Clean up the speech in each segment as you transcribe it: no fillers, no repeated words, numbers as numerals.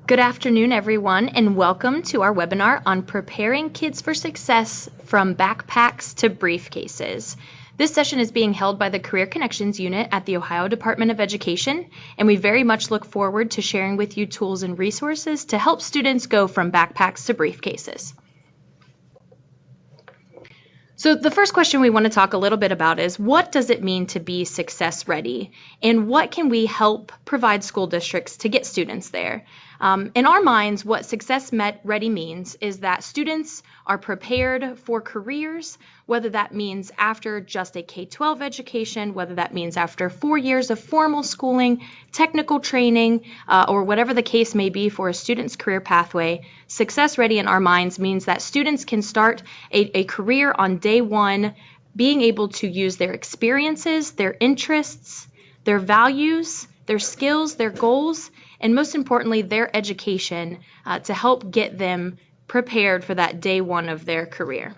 Good afternoon, everyone, and welcome to our webinar on preparing kids for success from backpacks to briefcases. This session is being held by the Career Connections Unit at the Ohio Department of Education, and we very much look forward to sharing with you tools and resources to help students go from backpacks to briefcases. So the first question we want to talk a little bit about is, what does it mean to be success ready? And what can we help provide school districts to get students there? In our minds, what success ready means is that students are prepared for careers, whether that means after just a K-12 education, whether that means after 4 years of formal schooling, technical training, or whatever the case may be for a student's career pathway. Success ready in our minds means that students can start a career on day one, being able to use their experiences, their interests, their values, their skills, their goals, and most importantly, their education to help get them prepared for that day one of their career.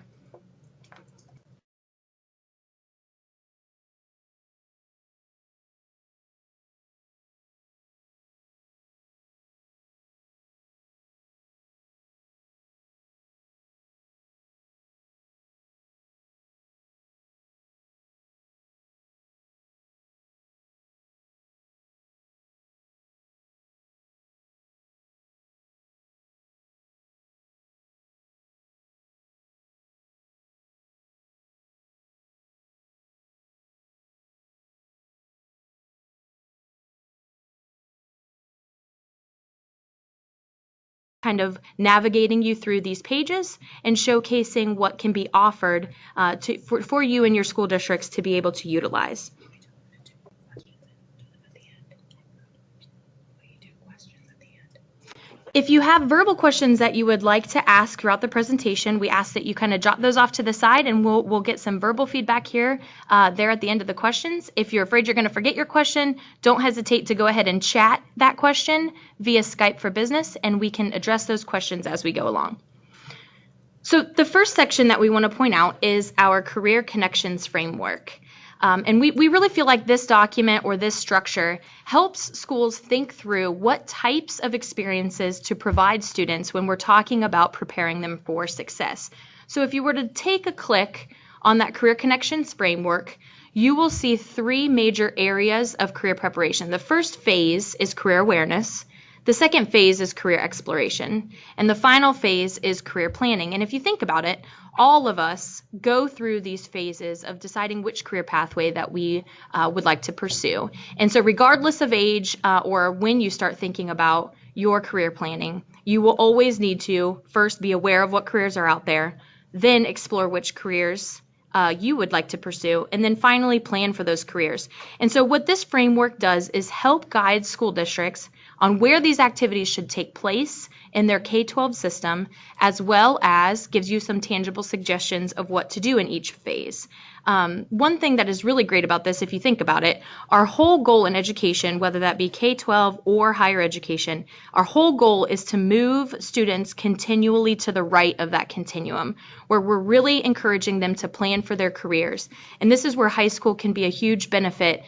Kind of navigating you through these pages and showcasing what can be offered for you and your school districts to be able to utilize. If you have verbal questions that you would like to ask throughout the presentation, we ask that you kind of jot those off to the side, and we'll get some verbal feedback here there at the end of the questions. If you're afraid you're going to forget your question, don't hesitate to go ahead and chat that question via Skype for Business, and we can address those questions as we go along. So the first section that we want to point out is our Career Connections Framework. And we really feel like this document or this structure helps schools think through what types of experiences to provide students when we're talking about preparing them for success. So if you were to take a click on that Career Connections Framework, you will see three major areas of career preparation. The first phase is career awareness. The second phase is career exploration, and the final phase is career planning. And if you think about it, all of us go through these phases of deciding which career pathway that we would like to pursue. And so regardless of age or when you start thinking about your career planning, you will always need to first be aware of what careers are out there, then explore which careers you would like to pursue, and then finally plan for those careers. And so what this framework does is help guide school districts on where these activities should take place in their K-12 system, as well as gives you some tangible suggestions of what to do in each phase. One thing that is really great about this, if you think about it, our whole goal in education, whether that be K-12 or higher education, our whole goal is to move students continually to the right of that continuum, where we're really encouraging them to plan for their careers. And this is where high school can be a huge benefit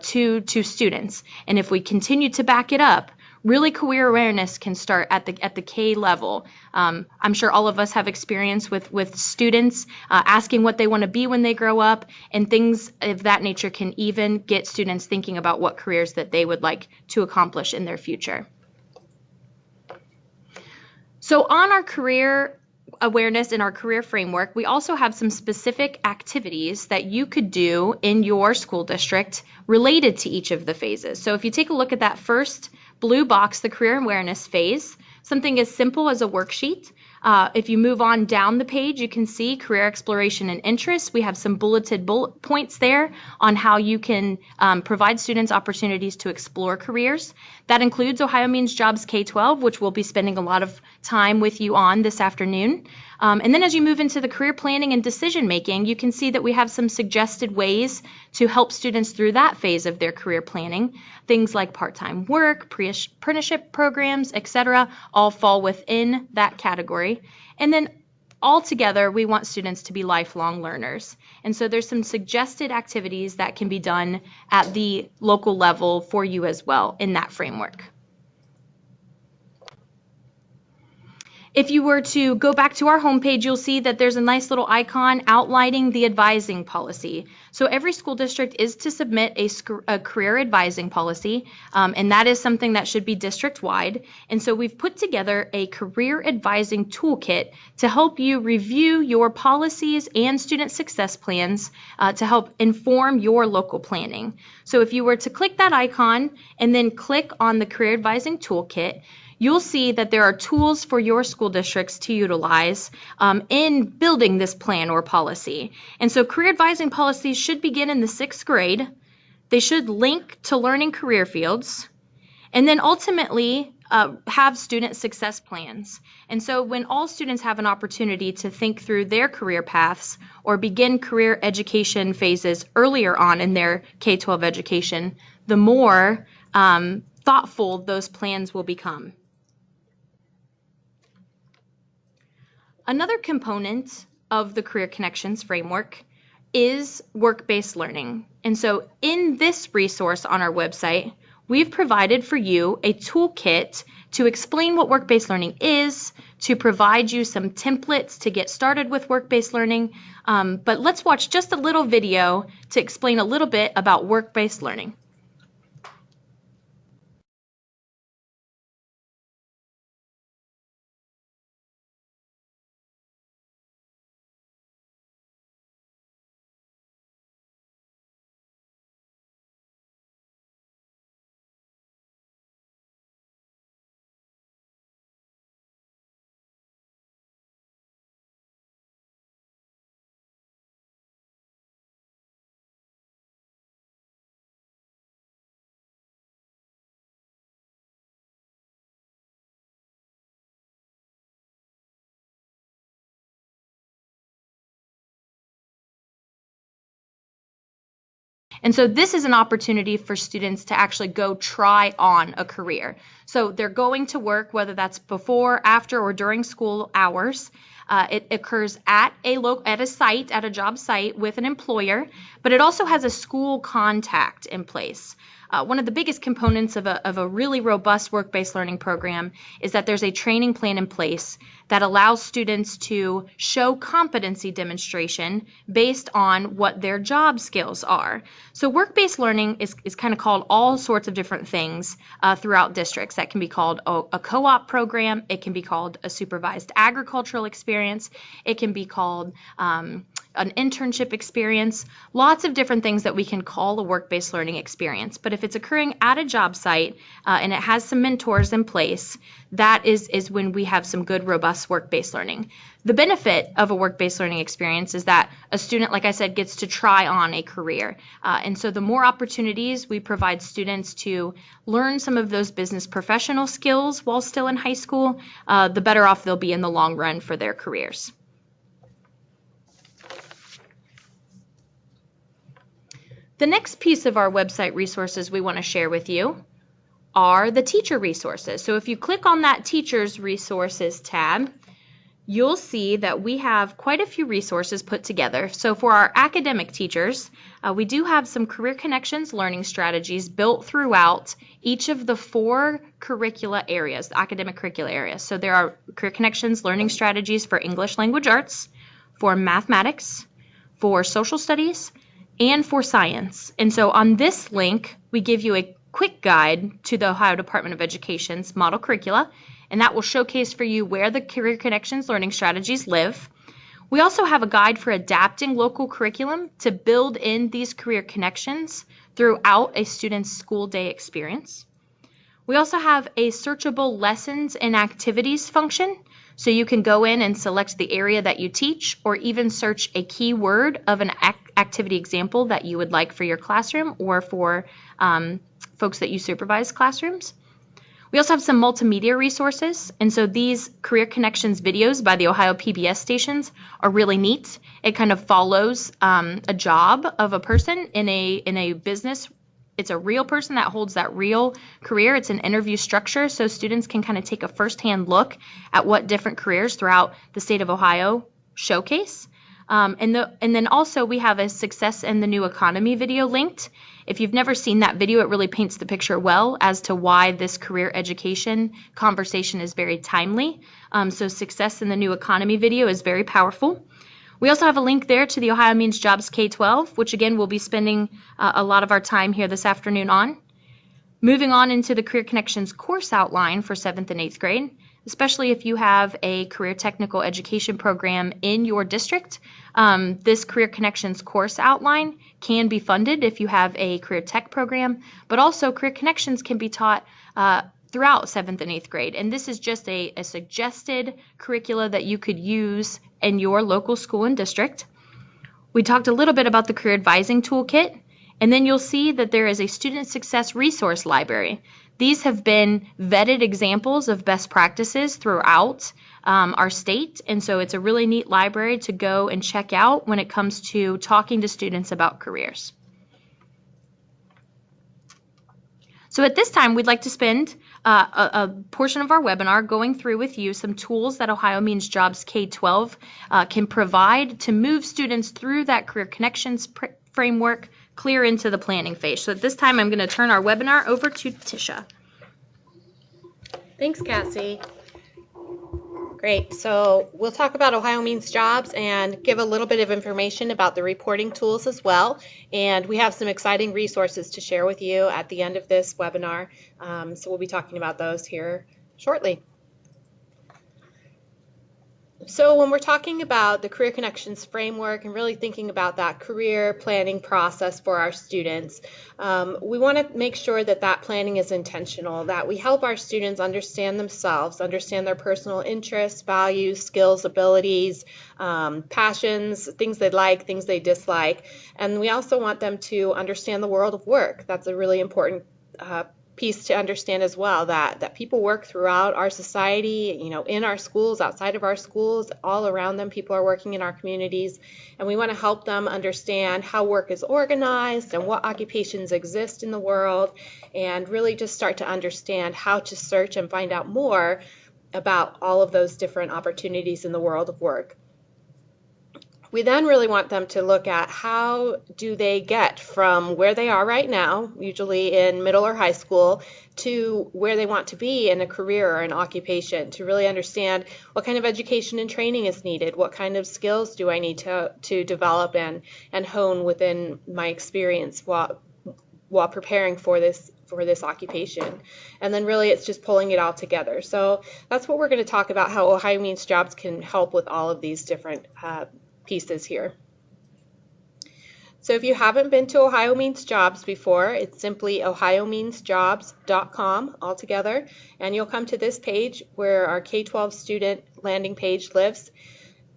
to students. And if we continue to back it up, really career awareness can start at the K level. I'm sure all of us have experience with students asking what they want to be when they grow up, and things of that nature can even get students thinking about what careers that they would like to accomplish in their future. So on our career awareness in our career framework, we also have some specific activities that you could do in your school district related to each of the phases. So if you take a look at that first blue box, the career awareness phase, something as simple as a worksheet. If you move on down the page, you can see career exploration and interests. We have some bulleted bullet points there on how you can provide students opportunities to explore careers. That includes Ohio Means Jobs K-12, which we'll be spending a lot of time with you on this afternoon. And then as you move into the career planning and decision making, you can see that we have some suggested ways to help students through that phase of their career planning. Things like part-time work, pre-apprenticeship programs, etc., all fall within that category. And then altogether, we want students to be lifelong learners. And so there's some suggested activities that can be done at the local level for you as well in that framework. If you were to go back to our homepage, you'll see that there's a nice little icon outlining the advising policy. So every school district is to submit a career advising policy, and that is something that should be district-wide. And so we've put together a career advising toolkit to help you review your policies and student success plans to help inform your local planning. So if you were to click that icon and then click on the career advising toolkit, you'll see that there are tools for your school districts to utilize in building this plan or policy. And so career advising policies should begin in the 6th grade. They should link to learning career fields, and then ultimately have student success plans. And so when all students have an opportunity to think through their career paths or begin career education phases earlier on in their K-12 education, the more thoughtful those plans will become. Another component of the Career Connections framework is work-based learning. And so in this resource on our website, we've provided for you a toolkit to explain what work-based learning is, to provide you some templates to get started with work-based learning. But let's watch just a little video to explain a little bit about work-based learning. And so this is an opportunity for students to actually go try on a career. So they're going to work, whether that's before, after, or during school hours. It occurs at a site, at a job site with an employer, but it also has a school contact in place. One of the biggest components of a really robust work-based learning program is that there's a training plan in place that allows students to show competency demonstration based on what their job skills are. So work-based learning is kind of called all sorts of different things throughout districts. That can be called a co-op program. It can be called a supervised agricultural experience. It can be called an internship experience, lots of different things that we can call a work-based learning experience. But if it's occurring at a job site and it has some mentors in place, that is when we have some good, robust work-based learning. The benefit of a work-based learning experience is that a student, like I said, gets to try on a career. And so the more opportunities we provide students to learn some of those business professional skills while still in high school, the better off they'll be in the long run for their careers. The next piece of our website resources we want to share with you are the teacher resources. So if you click on that Teachers Resources tab, you'll see that we have quite a few resources put together. So for our academic teachers, we do have some Career Connections learning strategies built throughout each of the 4 curricula areas, the academic curricula areas. So there are Career Connections learning strategies for English Language Arts, for mathematics, for social studies, and for science. And so on this link, we give you a quick guide to the Ohio Department of Education's model curricula, and that will showcase for you where the Career Connections learning strategies live. We also have a guide for adapting local curriculum to build in these career connections throughout a student's school day experience. We also have a searchable lessons and activities function, so you can go in and select the area that you teach or even search a keyword of an activity example that you would like for your classroom or for folks that you supervise classrooms. We also have some multimedia resources, and so these Career Connections videos by the Ohio PBS stations are really neat. It kind of follows a job of a person in a business. It's a real person that holds that real career. It's an interview structure, so students can kind of take a firsthand look at what different careers throughout the state of Ohio showcase. And then also we have a Success in the New Economy video linked. If you've never seen that video, it really paints the picture well as to why this career education conversation is very timely. So Success in the New Economy video is very powerful. We also have a link there to the Ohio Means Jobs K-12, which again we'll be spending a lot of our time here this afternoon on. Moving on into the Career Connections course outline for 7th and 8th grade, especially if you have a career technical education program in your district. This Career Connections course outline can be funded if you have a career tech program, but also Career Connections can be taught throughout 7th and 8th grade. And this is just a suggested curricula that you could use in your local school and district. We talked a little bit about the Career Advising Toolkit, and then you'll see that there is a Student Success Resource Library. These have been vetted examples of best practices throughout our state, and so it's a really neat library to go and check out when it comes to talking to students about careers. So at this time, we'd like to spend a portion of our webinar going through with you some tools that Ohio Means Jobs K-12 can provide to move students through that Career Connections framework clear into the planning phase. So at this time, I'm going to turn our webinar over to Tisha. Thanks, Cassie. Great. So we'll talk about Ohio Means Jobs and give a little bit of information about the reporting tools as well. And we have some exciting resources to share with you at the end of this webinar. So we'll be talking about those here shortly. So when we're talking about the Career Connections framework and really thinking about that career planning process for our students, we want to make sure that that planning is intentional, that we help our students understand themselves, understand their personal interests, values, skills, abilities, passions, things they like, things they dislike. And we also want them to understand the world of work. That's a really important piece to understand as well, that people work throughout our society, you know, in our schools, outside of our schools, all around them. People are working in our communities, and we want to help them understand how work is organized and what occupations exist in the world, and really just start to understand how to search and find out more about all of those different opportunities in the world of work. We then really want them to look at how do they get from where they are right now, usually in middle or high school, to where they want to be in a career or an occupation, to really understand what kind of education and training is needed, what kind of skills do I need to develop and hone within my experience while preparing for this occupation. And then really it's just pulling it all together. So that's what we're going to talk about, how Ohio Means Jobs can help with all of these different pieces here. So if you haven't been to Ohio Means Jobs before, it's simply ohiomeansjobs.com altogether, and you'll come to this page where our K-12 student landing page lives.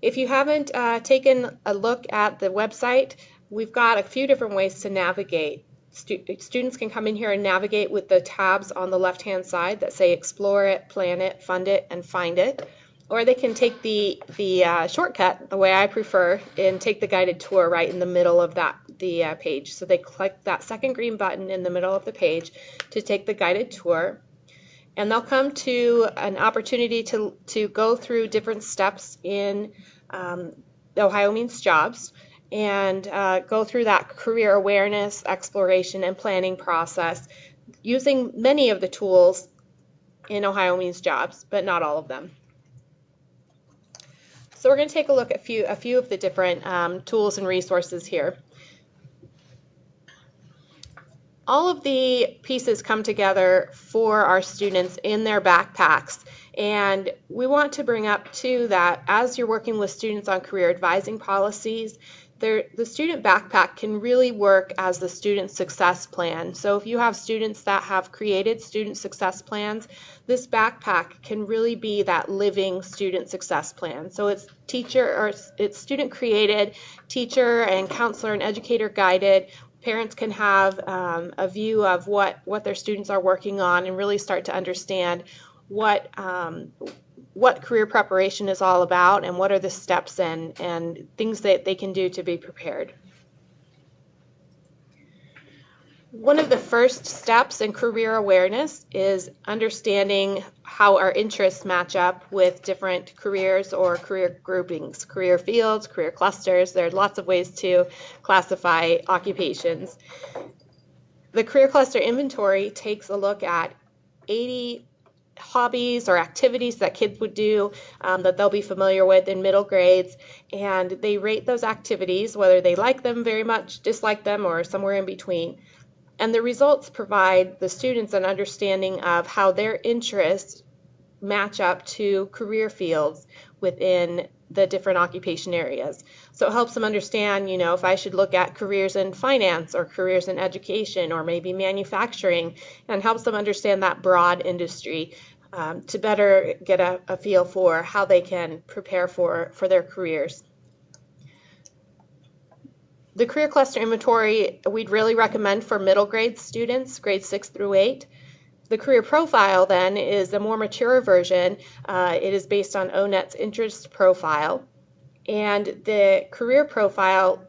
If you haven't taken a look at the website, we've got a few different ways to navigate. Students can come in here and navigate with the tabs on the left-hand side that say Explore It, Plan It, Fund It, and Find It. Or they can take the shortcut, the way I prefer, and take the guided tour right in the middle of the page. So they click that second green button in the middle of the page to take the guided tour, and they'll come to an opportunity to go through different steps in Ohio Means Jobs and go through that career awareness, exploration, and planning process using many of the tools in Ohio Means Jobs, but not all of them. So we're going to take a look at a few of the different tools and resources here. All of the pieces come together for our students in their backpacks, and we want to bring up too that as you're working with students on career advising policies, the student backpack can really work as the student success plan. So if you have students that have created student success plans, this backpack can really be that living student success plan. So it's student created, teacher and counselor and educator guided. Parents can have a view of what their students are working on and really start to understand what career preparation is all about and what are the steps and things that they can do to be prepared. One of the first steps in career awareness is understanding how our interests match up with different careers or career groupings, career fields, career clusters. There are lots of ways to classify occupations. The career cluster inventory takes a look at 80 hobbies or activities that kids would do that they'll be familiar with in middle grades, and they rate those activities, whether they like them very much, dislike them, or somewhere in between. And the results provide the students an understanding of how their interests match up to career fields within the different occupation areas. So it helps them understand, if I should look at careers in finance or careers in education or maybe manufacturing, and helps them understand that broad industry to better get a feel for how they can prepare for their careers. The career cluster inventory we'd really recommend for middle grade students, grades 6 through 8. The career profile then is a more mature version. It is based on ONET's interest profile, and the career profile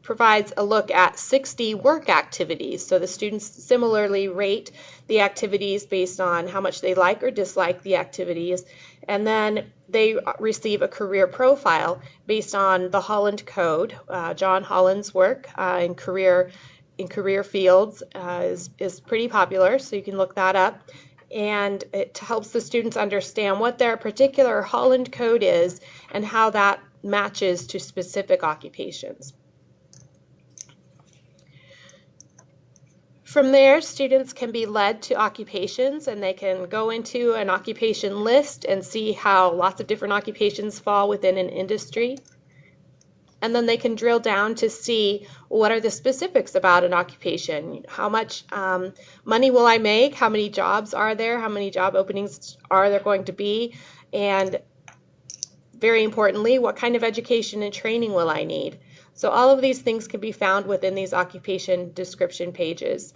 provides a look at 60 work activities. So the students similarly rate the activities based on how much they like or dislike the activities, and then they receive a career profile based on the Holland Code. John Holland's work in career fields is pretty popular, so you can look that up. And it helps the students understand what their particular Holland Code is and how that matches to specific occupations. From there, students can be led to occupations, and they can go into an occupation list and see how lots of different occupations fall within an industry. And then they can drill down to see what are the specifics about an occupation. How much money will I make? How many jobs are there? How many job openings are there going to be? And very importantly, what kind of education and training will I need? So all of these things can be found within these occupation description pages.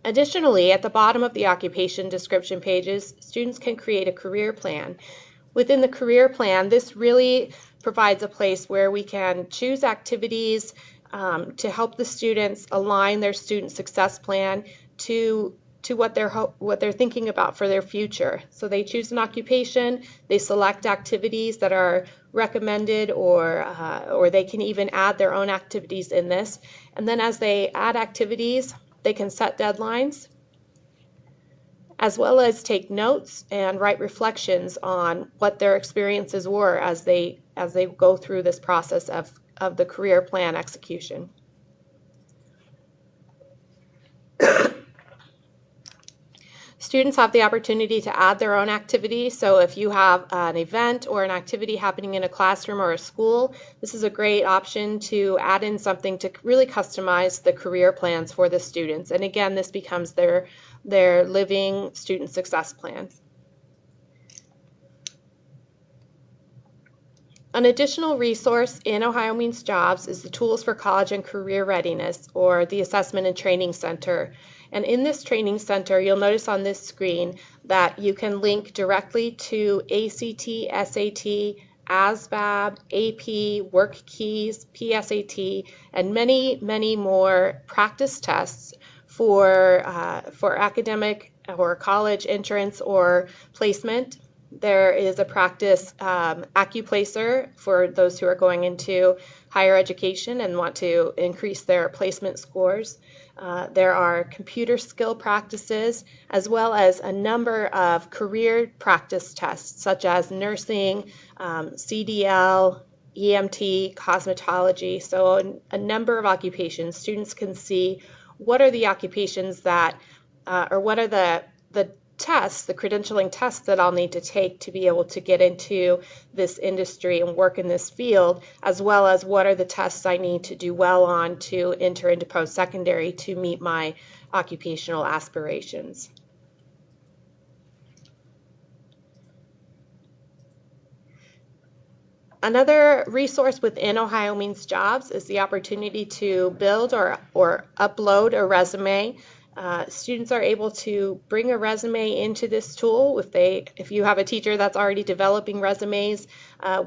Additionally, at the bottom of the occupation description pages, students can create a career plan. Within the career plan, this really provides a place where we can choose activities to help the students align their student success plan to what they're thinking about for their future. So they choose an occupation, they select activities that are recommended, or they can even add their own activities in this. And then as they add activities, they can set deadlines, as well as take notes and write reflections on what their experiences were as they go through this process of the career plan execution. Students have the opportunity to add their own activity. So if you have an event or an activity happening in a classroom or a school, this is a great option to add in something to really customize the career plans for the students. And again, this becomes their living student success plan. An additional resource in Ohio Means Jobs is the Tools for College and Career Readiness, or the Assessment and Training Center. And in this training center, you'll notice on this screen that you can link directly to ACT, SAT, ASVAB, AP, Work Keys, PSAT, and many, many more practice tests for academic or college entrance or placement. There is a practice AccuPlacer for those who are going into higher education and want to increase their placement scores. There are computer skill practices, as well as a number of career practice tests, such as nursing, CDL, EMT, cosmetology. So a number of occupations. Students can see what are the occupations that, or what are the tests, the credentialing tests that I'll need to take to be able to get into this industry and work in this field, as well as what are the tests I need to do well on to enter into post-secondary to meet my occupational aspirations. Another resource within Ohio Means Jobs is the opportunity to build or upload a resume Students are able to bring a resume into this tool. If you have a teacher that's already developing resumes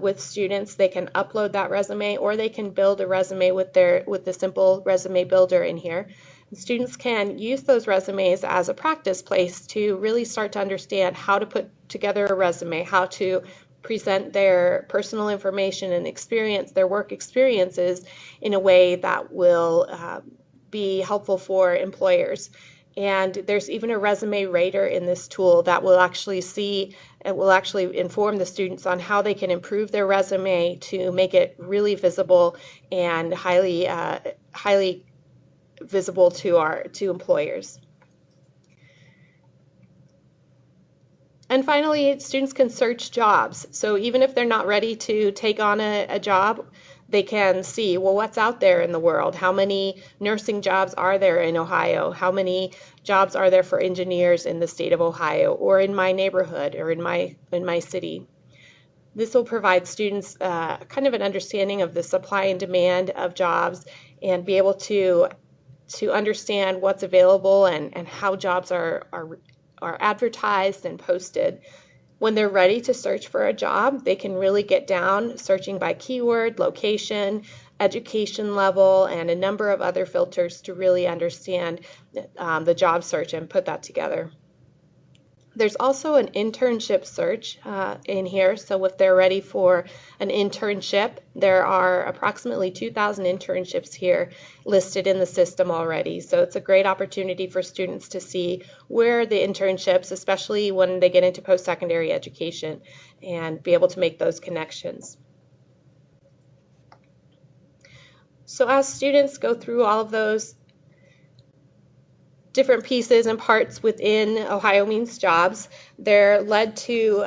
with students, they can upload that resume, or they can build a resume with the simple resume builder in here. And students can use those resumes as a practice place to really start to understand how to put together a resume, how to present their personal information and experience, their work experiences, in a way that will be helpful for employers. And there's even a resume rater in this tool that will actually inform the students on how they can improve their resume to make it really visible and highly visible to employers. And finally, students can search jobs. So even if they're not ready to take on a job, they can see, well, what's out there in the world? How many nursing jobs are there in Ohio? How many jobs are there for engineers in the state of Ohio, or in my neighborhood, or in my city? This will provide students kind of an understanding of the supply and demand of jobs, and be able to understand what's available and how jobs are advertised and posted. When they're ready to search for a job, they can really get down searching by keyword, location, education level, and a number of other filters to really understand the job search and put that together. There's also an internship search in here, so if they're ready for an internship, there are approximately 2,000 internships here listed in the system already. So it's a great opportunity for students to see where the internships, especially when they get into post-secondary education, and be able to make those connections. So as students go through all of those different pieces and parts within Ohio Means Jobs, they're led to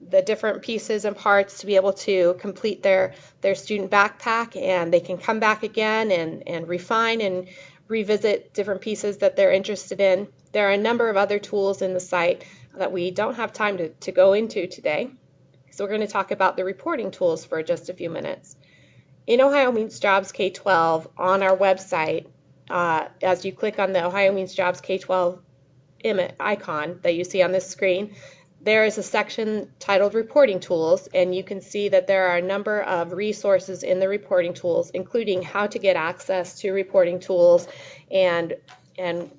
the different pieces and parts to be able to complete their student backpack, and they can come back again and refine and revisit different pieces that they're interested in. There are a number of other tools in the site that we don't have time to go into today, so we're going to talk about the reporting tools for just a few minutes. In Ohio Means Jobs K-12 on our website, as you click on the Ohio Means Jobs K-12 icon that you see on this screen, there is a section titled Reporting Tools, and you can see that there are a number of resources in the reporting tools, including how to get access to reporting tools and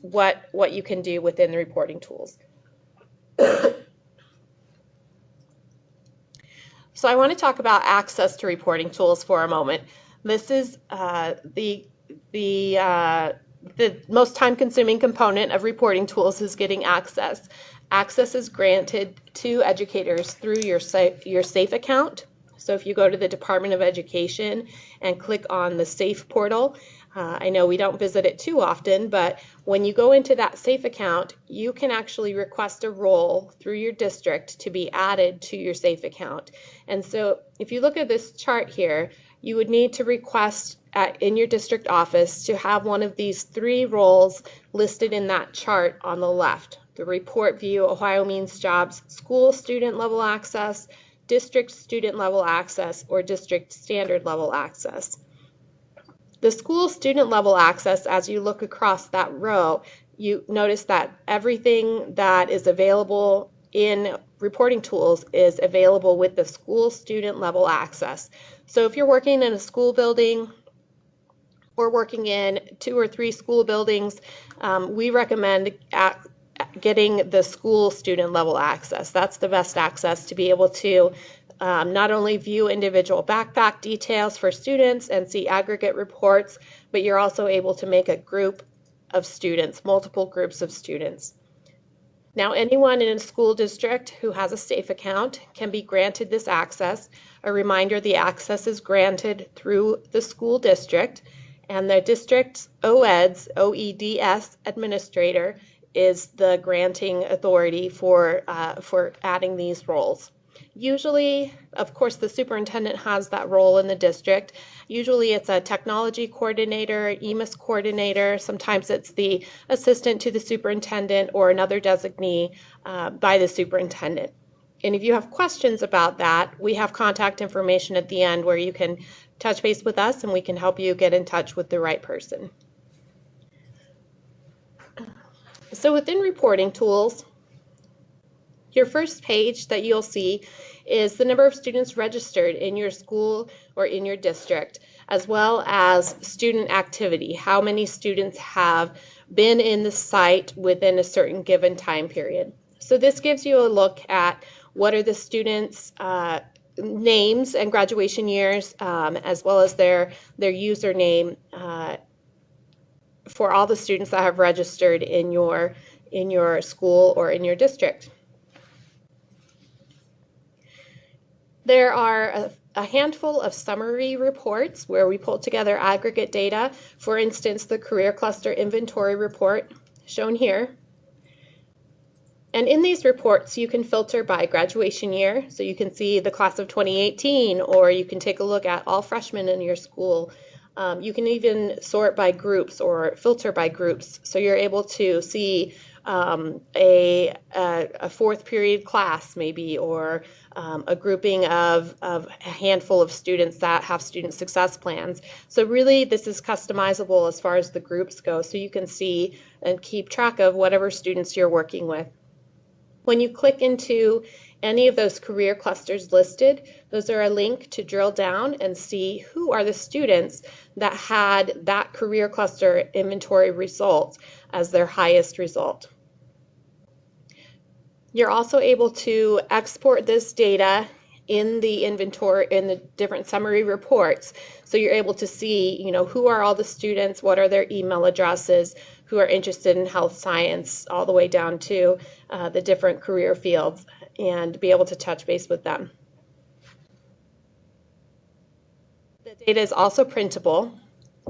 what you can do within the reporting tools. So I want to talk about access to reporting tools for a moment. This is the most time-consuming component of reporting tools is getting access. Access is granted to educators through your SAFE account. So if you go to the Department of Education and click on the SAFE portal, I know we don't visit it too often, but when you go into that SAFE account, you can actually request a role through your district to be added to your SAFE account. And so if you look at this chart here, you would need to request in your district office to have one of these 3 roles listed in that chart on the left: the Report View Ohio Means Jobs School Student Level Access, District Student Level Access, or District Standard Level Access. The School Student Level Access, as you look across that row, you notice that everything that is available in reporting tools is available with the School Student Level Access. So if you're working in a school building or working in 2 or 3 school buildings, we recommend getting the School Student Level Access. That's the best access to be able to not only view individual backpack details for students and see aggregate reports, but you're also able to make a group of students, multiple groups of students. Now, anyone in a school district who has a SAFE account can be granted this access. A reminder, the access is granted through the school district, and the district's OEDS administrator is the granting authority for adding these roles. Usually, of course, the superintendent has that role in the district. Usually it's a technology coordinator, EMIS coordinator. Sometimes it's the assistant to the superintendent or another designee by the superintendent. And if you have questions about that, we have contact information at the end where you can touch base with us and we can help you get in touch with the right person. So within reporting tools, your first page that you'll see is the number of students registered in your school or in your district, as well as student activity, how many students have been in the site within a certain given time period. So this gives you a look at what are the students' names and graduation years, as well as their username for all the students that have registered in your school or in your district. There are a handful of summary reports where we pull together aggregate data. For instance, the Career Cluster Inventory Report, shown here. And in these reports, you can filter by graduation year, so you can see the class of 2018, or you can take a look at all freshmen in your school. You can even sort by groups or filter by groups, so you're able to see a fourth period class maybe, or a grouping of a handful of students that have student success plans. So really this is customizable as far as the groups go, so you can see and keep track of whatever students you're working with. When you click into any of those career clusters listed, those are a link to drill down and see who are the students that had that career cluster inventory result as their highest result. You're also able to export this data in the inventory, in the different summary reports. So you're able to see, who are all the students, what are their email addresses, who are interested in health science, all the way down to the different career fields, and be able to touch base with them. The data is also printable,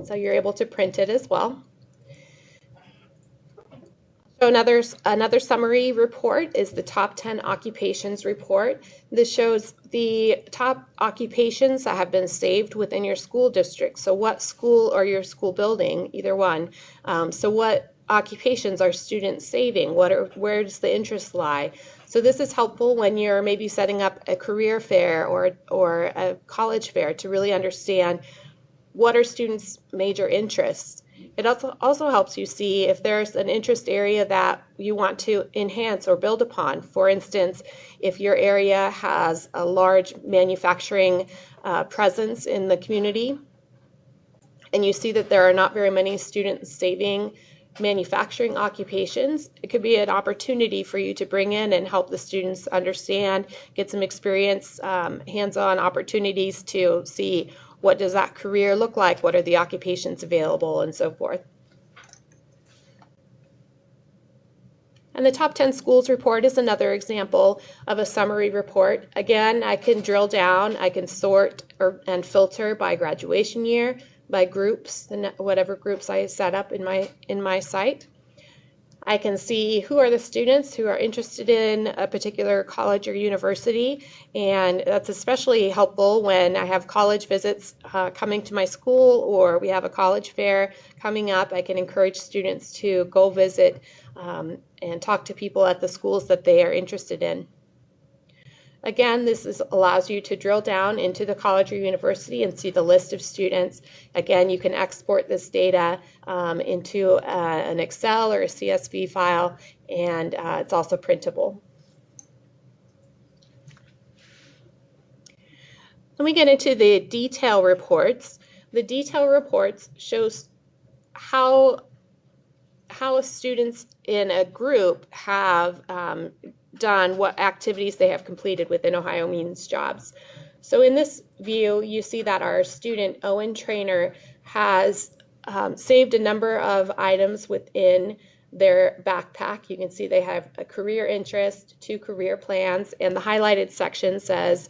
so you're able to print it as well. So another summary report is the top 10 occupations report. This shows the top occupations that have been saved within your school district. So what school or your school building, either one. So what occupations are students saving? Where does the interest lie? So this is helpful when you're maybe setting up a career fair or a college fair to really understand what are students' major interests. It also helps you see if there's an interest area that you want to enhance or build upon. For instance, if your area has a large manufacturing presence in the community, and you see that there are not very many students saving manufacturing occupations, it could be an opportunity for you to bring in and help the students understand, get some experience, hands-on opportunities to see what does that career look like, what are the occupations available, and so forth. And the top 10 schools report is another example of a summary report. Again, I can drill down, I can sort and filter by graduation year, by groups, whatever groups I set up in my site. I can see who are the students who are interested in a particular college or university, and that's especially helpful when I have college visits coming to my school, or we have a college fair coming up. I can encourage students to go visit and talk to people at the schools that they are interested in. Again, this allows you to drill down into the college or university and see the list of students. Again, you can export this data into an Excel or a CSV file, and it's also printable. Let me get into the detail reports. The detail reports shows how students in a group have done, what activities they have completed within Ohio Means Jobs. So in this view, you see that our student Owen Trainer has saved a number of items within their backpack. You can see they have a career interest, 2 career plans, and the highlighted section says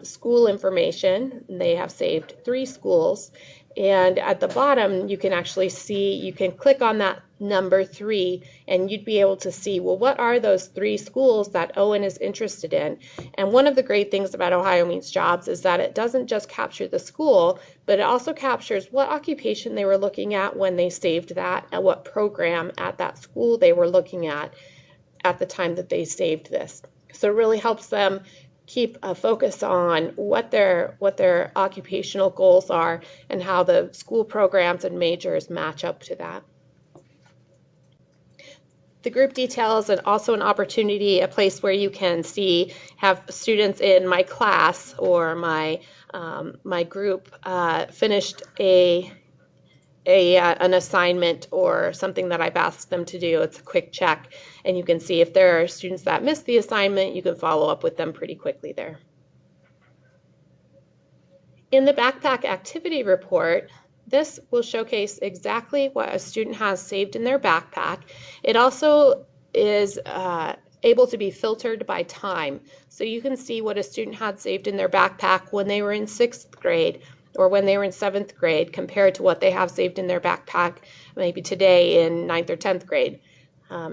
school information. They have saved 3 schools. And at the bottom, you can actually see, you can click on that number 3, and you'd be able to see, well, what are those 3 schools that Owen is interested in? And one of the great things about Ohio Means Jobs is that it doesn't just capture the school, but it also captures what occupation they were looking at when they saved that, and what program at that school they were looking at the time that they saved this. So it really helps them keep a focus on what their occupational goals are and how the school programs and majors match up to that. The group details and also an opportunity, a place where you can have students in my class or my group finished an assignment or something that I've asked them to do. It's a quick check, and you can see if there are students that missed the assignment, you can follow up with them pretty quickly there. In the backpack activity report, this will showcase exactly what a student has saved in their backpack. It also is able to be filtered by time. So you can see what a student had saved in their backpack when they were in 6th grade or when they were in 7th grade compared to what they have saved in their backpack maybe today in 9th or 10th grade.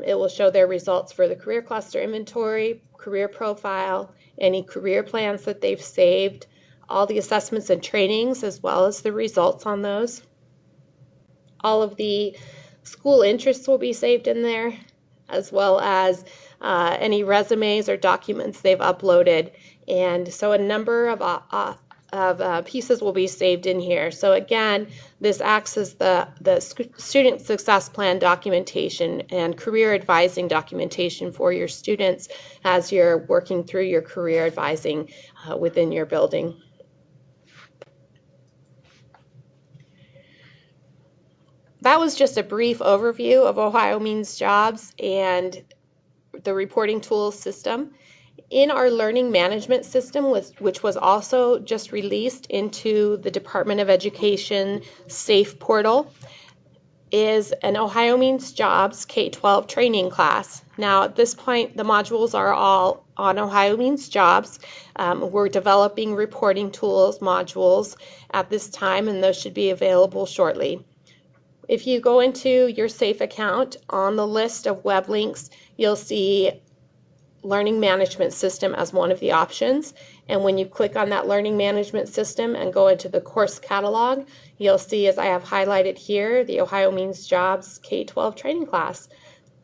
It will show their results for the career cluster inventory, career profile, any career plans that they've saved, all the assessments and trainings as well as the results on those. All of the school interests will be saved in there, as well as any resumes or documents they've uploaded. And so a number of pieces will be saved in here. So again, this acts as the student success plan documentation and career advising documentation for your students as you're working through your career advising within your building. That was just a brief overview of Ohio Means Jobs and the reporting tools system. In our learning management system, which was also just released into the Department of Education SAFE portal, is an Ohio Means Jobs K-12 training class. Now at this point, the modules are all on Ohio Means Jobs. We're developing reporting tools modules at this time, and those should be available shortly. If you go into your SAFE account, on the list of web links, you'll see Learning Management System as one of the options. And when you click on that Learning Management System and go into the course catalog, you'll see, as I have highlighted here, the Ohio Means Jobs K-12 training class.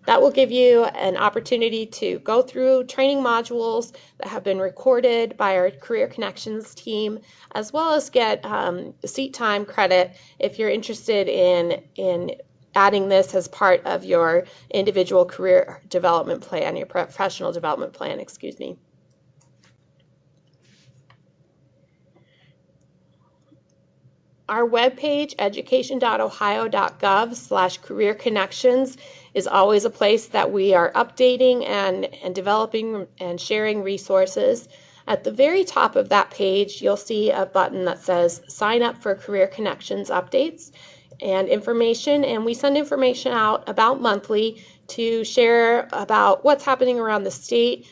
That will give you an opportunity to go through training modules that have been recorded by our Career Connections team, as well as get seat time credit if you're interested in adding this as part of your individual career development plan, your professional development plan, excuse me. Our webpage, education.ohio.gov/career connections, is always a place that we are updating and developing and sharing resources. At the very top of that page, you'll see a button that says sign up for Career Connections updates and information, and we send information out about monthly to share about what's happening around the state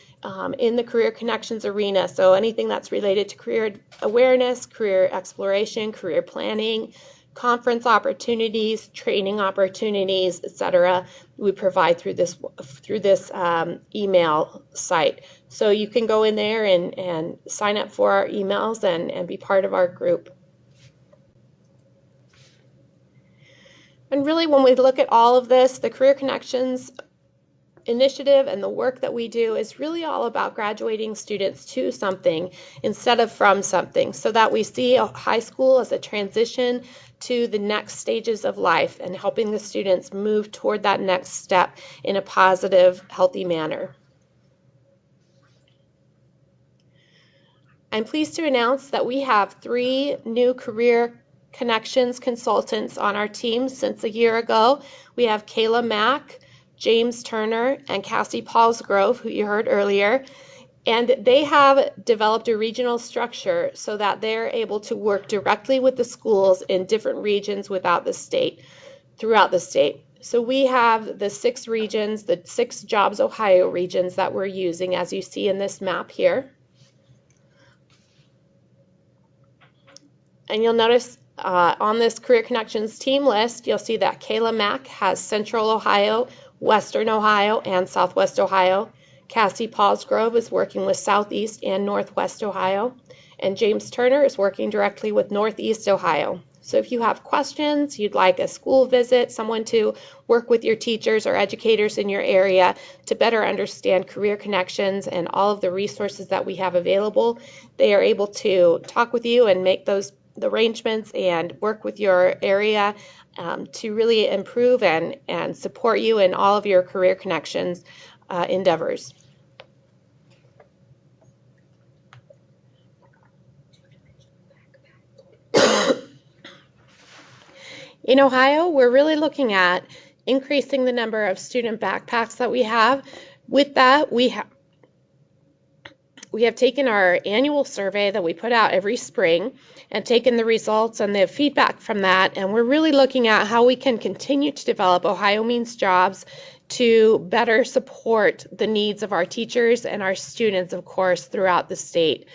in the Career Connections arena. So anything that's related to career awareness, career exploration, career planning, conference opportunities, training opportunities, etc., we provide through this email site. So you can go in there and sign up for our emails and be part of our group. And really, when we look at all of this, the Career Connections initiative and the work that we do is really all about graduating students to something instead of from something, so that we see high school as a transition to the next stages of life and helping the students move toward that next step in a positive, healthy manner. I'm pleased to announce that we have 3 new Career Connections consultants on our team since a year ago. We have Kayla Mack, James Turner, and Cassie Paulsgrove, who you heard earlier, and they have developed a regional structure so that they're able to work directly with the schools in different regions throughout the state. So we have the 6 regions, the 6 Jobs Ohio regions that we're using, as you see in this map here. And you'll notice on this Career Connections team list, you'll see that Kayla Mack has Central Ohio, Western Ohio, and Southwest Ohio. Cassie Paulsgrove is working with Southeast and Northwest Ohio. And James Turner is working directly with Northeast Ohio. So if you have questions, you'd like a school visit, someone to work with your teachers or educators in your area to better understand Career Connections and all of the resources that we have available, they are able to talk with you and make those arrangements and work with your area to really improve and support you in all of your career connections endeavors. In Ohio, we're really looking at increasing the number of student backpacks that we have. With that, we have taken our annual survey that we put out every spring and taken the results and the feedback from that, and we're really looking at how we can continue to develop Ohio Means Jobs to better support the needs of our teachers and our students, of course, throughout the state.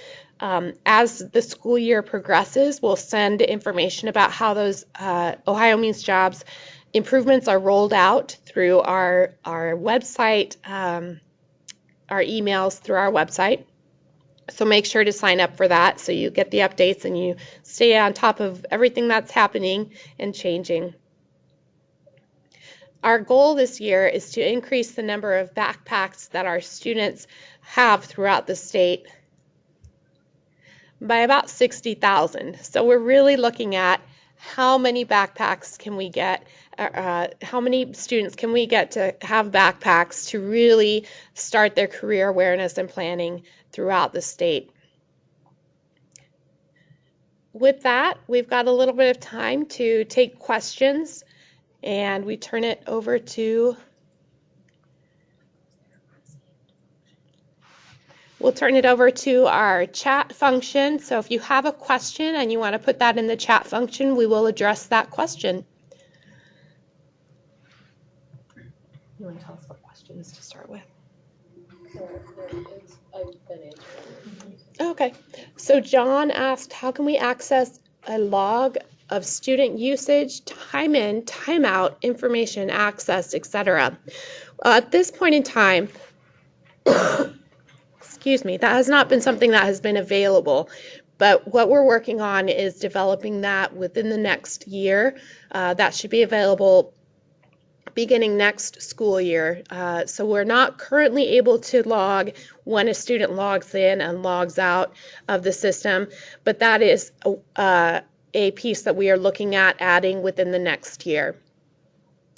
As the school year progresses, we'll send information about how those Ohio Means Jobs improvements are rolled out through our website, our emails through our website. So make sure to sign up for that so you get the updates and you stay on top of everything that's happening and changing. Our goal this year is to increase the number of backpacks that our students have throughout the state by about 60,000. So we're really looking at how many backpacks can we get, how many students can we get to have backpacks to really start their career awareness and planning throughout the state. With that, we've got a little bit of time to take questions, and we turn it over to We'll turn it over to our chat function. So if you have a question and you want to put that in the chat function, we will address that question. You want to tell us what questions to start with? I've been answering. Okay. So John asked, how can we access a log of student usage, time in, time out, information accessed, etc.? At this point in time, excuse me, that has not been something that has been available, but what we're working on is developing that within the next year. That should be available beginning next school year. So we're not currently able to log when a student logs in and logs out of the system, but that is a piece that we are looking at adding within the next year.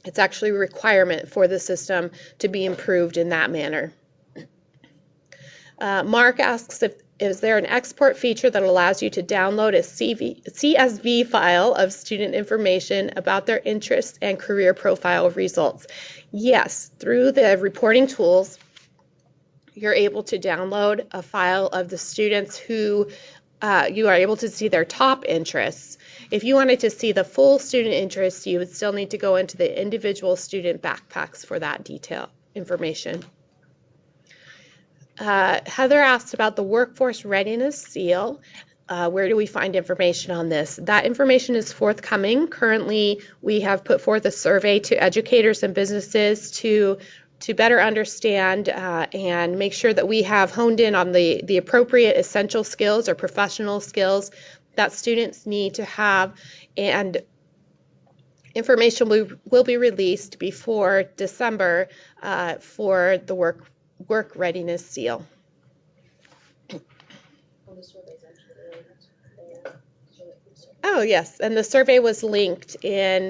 It's actually a requirement for the system to be improved in that manner. Mark asks, is there an export feature that allows you to download a CSV file of student information about their interests and career profile results? Yes, through the reporting tools, you're able to download a file of the students who you are able to see their top interests. If you wanted to see the full student interests, you would still need to go into the individual student backpacks for that detail information. Heather asked about the Workforce Readiness Seal. Where do we find information on this? That information is forthcoming. Currently, we have put forth a survey to educators and businesses to better understand and make sure that we have honed in on the appropriate essential skills or professional skills that students need to have, and information will be released before December for the Work Readiness Seal. Oh yes, and the survey was linked in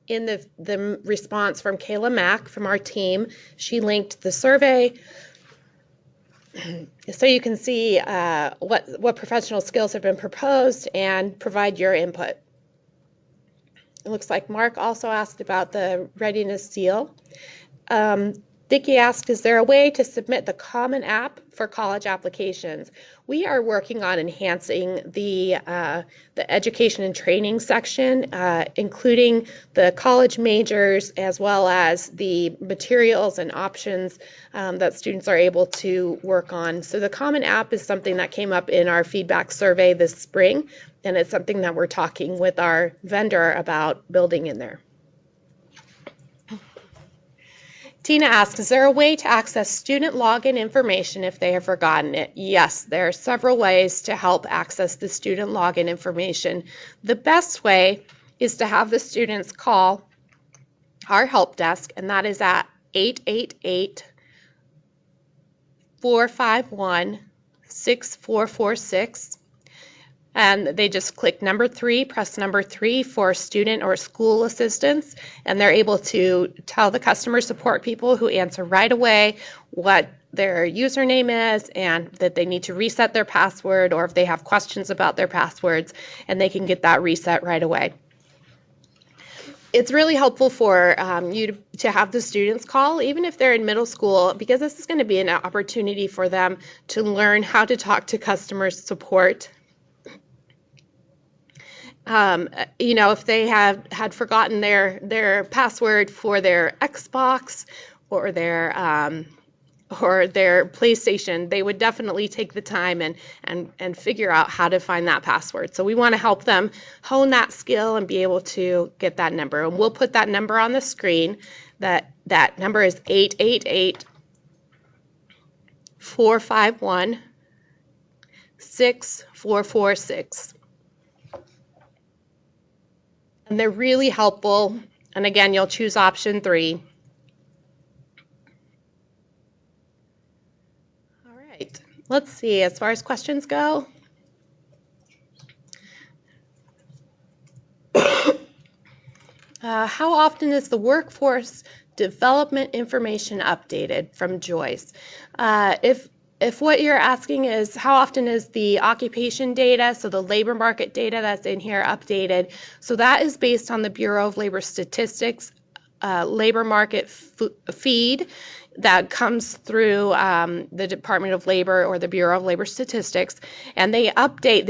the response from Kayla Mack from our team. She linked the survey so you can see what professional skills have been proposed and provide your input. It looks like Mark also asked about the Readiness Seal. Vicki asked, is there a way to submit the Common App for college applications? We are working on enhancing the education and training section, including the college majors as well as the materials and options that students are able to work on. So the Common App is something that came up in our feedback survey this spring, and it's something that we're talking with our vendor about building in there. Tina asks, is there a way to access student login information if they have forgotten it? Yes, there are several ways to help access the student login information. The best way is to have the students call our help desk, and that is at 888-451-6446. And they just click number 3, press number 3 for student or school assistance, and they're able to tell the customer support people who answer right away what their username is and that they need to reset their password, or if they have questions about their passwords, and they can get that reset right away. It's really helpful for you to have the students call, even if they're in middle school, because this is going to be an opportunity for them to learn how to talk to customer support. If they had forgotten their password for their Xbox or their PlayStation, they would definitely take the time and figure out how to find that password. So we want to help them hone that skill and be able to get that number. And we'll put that number on the screen. That number is 888-451-6446. And they're really helpful. And again, you'll choose option 3. All right, let's see, as far as questions go. How often is the workforce development information updated? From Joyce. If what you're asking is how often is the occupation data, so the labor market data that's in here, updated, so that is based on the Bureau of Labor Statistics labor market feed that comes through the Department of Labor or the Bureau of Labor Statistics, and they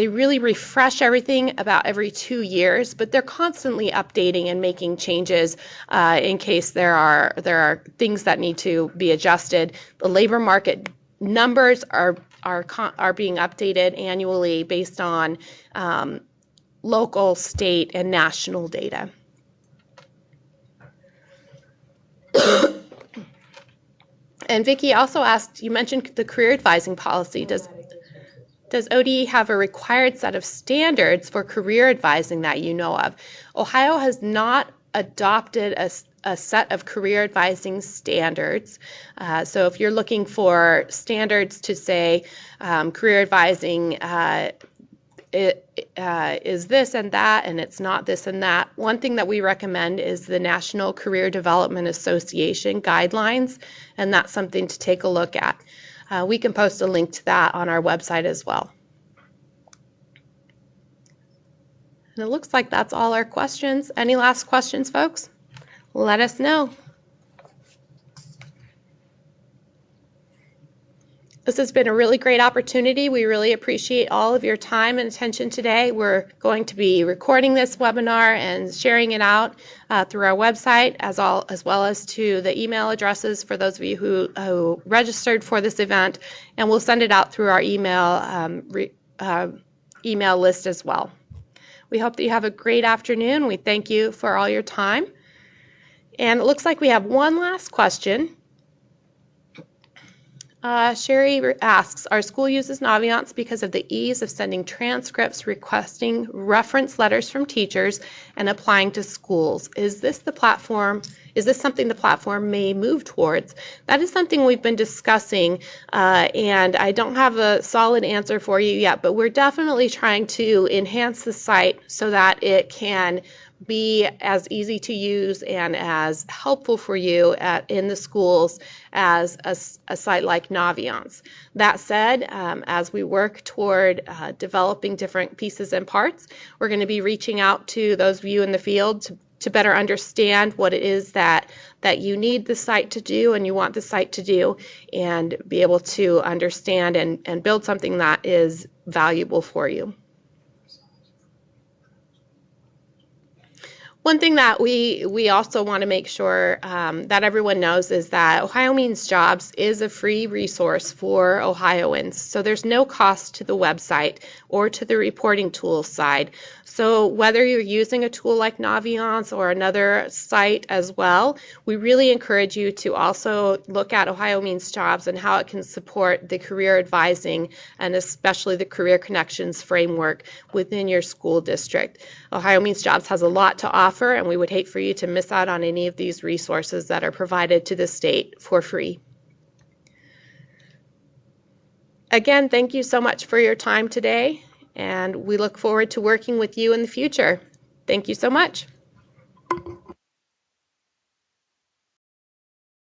really refresh everything about every 2 years, but they're constantly updating and making changes in case there are things that need to be adjusted. The labor market numbers are being updated annually based on local, state, and national data. And Vicki also asked, you mentioned the career advising policy. Does ODE have a required set of standards for career advising that you know of? Ohio has not adopted a set of career advising standards. So if you're looking for standards to say career advising is this and that, and it's not this and that, one thing that we recommend is the National Career Development Association guidelines, and that's something to take a look at. We can post a link to that on our website as well. And it looks like that's all our questions. Any last questions, folks? Let us know. This has been a really great opportunity. We really appreciate all of your time and attention today. We're going to be recording this webinar and sharing it out through our website, as well as to the email addresses for those of you who registered for this event, and we'll send it out through our email list as well. We hope that you have a great afternoon. We thank you for all your time. And it looks like we have one last question. Sherry asks, our school uses Naviance because of the ease of sending transcripts, requesting reference letters from teachers, and applying to schools. Is this something the platform may move towards? That is something we've been discussing, and I don't have a solid answer for you yet, but we're definitely trying to enhance the site so that it can be as easy to use and as helpful for you in the schools as a site like Naviance. That said, as we work toward developing different pieces and parts, we're going to be reaching out to those of you in the field to better understand what it is that you need the site to do and you want the site to do, and be able to understand and build something that is valuable for you. One thing that we also want to make sure that everyone knows is that Ohio Means Jobs is a free resource for Ohioans. So there's no cost to the website or to the reporting tools side. So whether you're using a tool like Naviance or another site as well, we really encourage you to also look at Ohio Means Jobs and how it can support the career advising and especially the Career Connections framework within your school district. Ohio Means Jobs has a lot to offer, and we would hate for you to miss out on any of these resources that are provided to the state for free. Again, thank you so much for your time today, and we look forward to working with you in the future. Thank you so much.